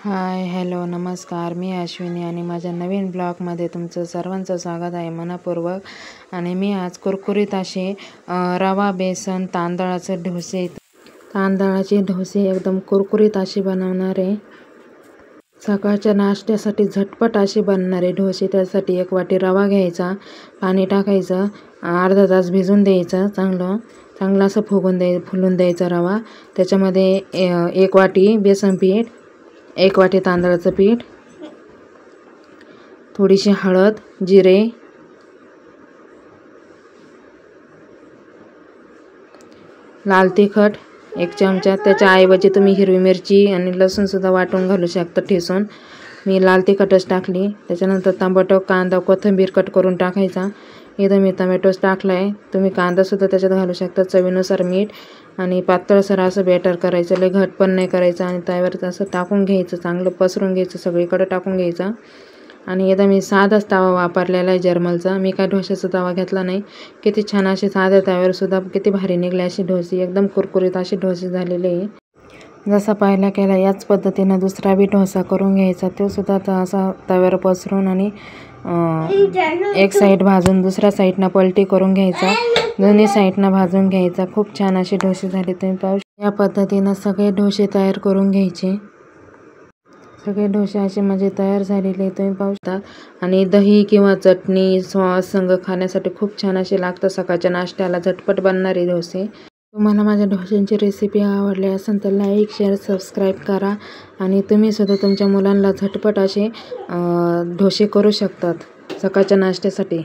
हाय, hello, नमस्कार. मी अश्विनी आणि माझ्या नवीन ब्लॉगमध्ये तुमचं सर्वांचं स्वागत आहे मनःपूर्वक. आणि मी आज कुरकुरीत असे रवा बेसन तांदळाचे डोसे एकदम कुरकुरीत असे बनवणार आहे. सकाळच्या नाश्त्यासाठी झटपट असे बनणारे डोसे. त्यासाठी 1 वाटी रवा घ्यायचा, पाणी टाकायचं, अर्धा तास भिजून द्यायचं. चांगलं असं फुलून द्यायचा रवा. त्याच्यामध्ये 1 वाटी बेसन पीठ, 1 वाटी तांदळाचं पीठ, थोडीशी हळद, जिरे, लाल तिखट 1 चमचा. त्याच्याऐवजी तुम्ही हिरवी मिरची आणि लसूण सुद्धा वाटून घालू शकता ठेचून. मी लाल तिखटच टाकली. त्याच्यानंतर टोमॅटो, कांदा, कोथिंबीर कट करून टाकायचा. इथं मी टोमॅटोच टाकला आहे. तुम्ही कांदासुद्धा त्याच्यात घालू शकता. चवीनुसार मीठ आणि पातळसर असं बॅटर करायचं. लय घट पण नाही करायचं. आणि तव्यावर असं टाकून घ्यायचं, चांगलं पसरून घ्यायचं, सगळीकडे टाकून घ्यायचं. आणि इथं मी साधाच तवा वापरलेला आहे जर्मलचा. मी काय डोशाचा तवा घेतला नाही. किती छान असे साध्या तव्यावर सुद्धा किती भारी निघले असे डोसे. एकदम कुरकुरीत असे डोसे झालेले आहे. जसा पहिला केला याच पद्धतीनं दुसरा बी डोसा करून घ्यायचा. तो सुद्धा असा तव्यावर पसरून आणि एक साईड भाजून दुसऱ्या साईडनं पलटी करून घ्यायचा. दोन्ही साईडनं भाजून घ्यायचा. खूप छान असे डोसे झाले. तुम्ही पाहू या पद्धतीनं सगळे डोसे तयार करून घ्यायचे. सगळे डोसे असे म्हणजे तयार झालेले तुम्ही पाहू शकता. आणि दही किंवा चटणी सॉस संग खाण्यासाठी खूप छान असे लागतात. सकाळच्या नाश्त्याला झटपट बनणारे डोसे. तुम्हाला माझ्या डोशांची रेसिपी आवडली असेल तर लाईक, शेअर, सबस्क्राईब करा. आणि तुम्ही सुद्धा तुमच्या मुलांना झटपट असे डोसे करू शकतात सकाळच्या नाश्त्यासाठी.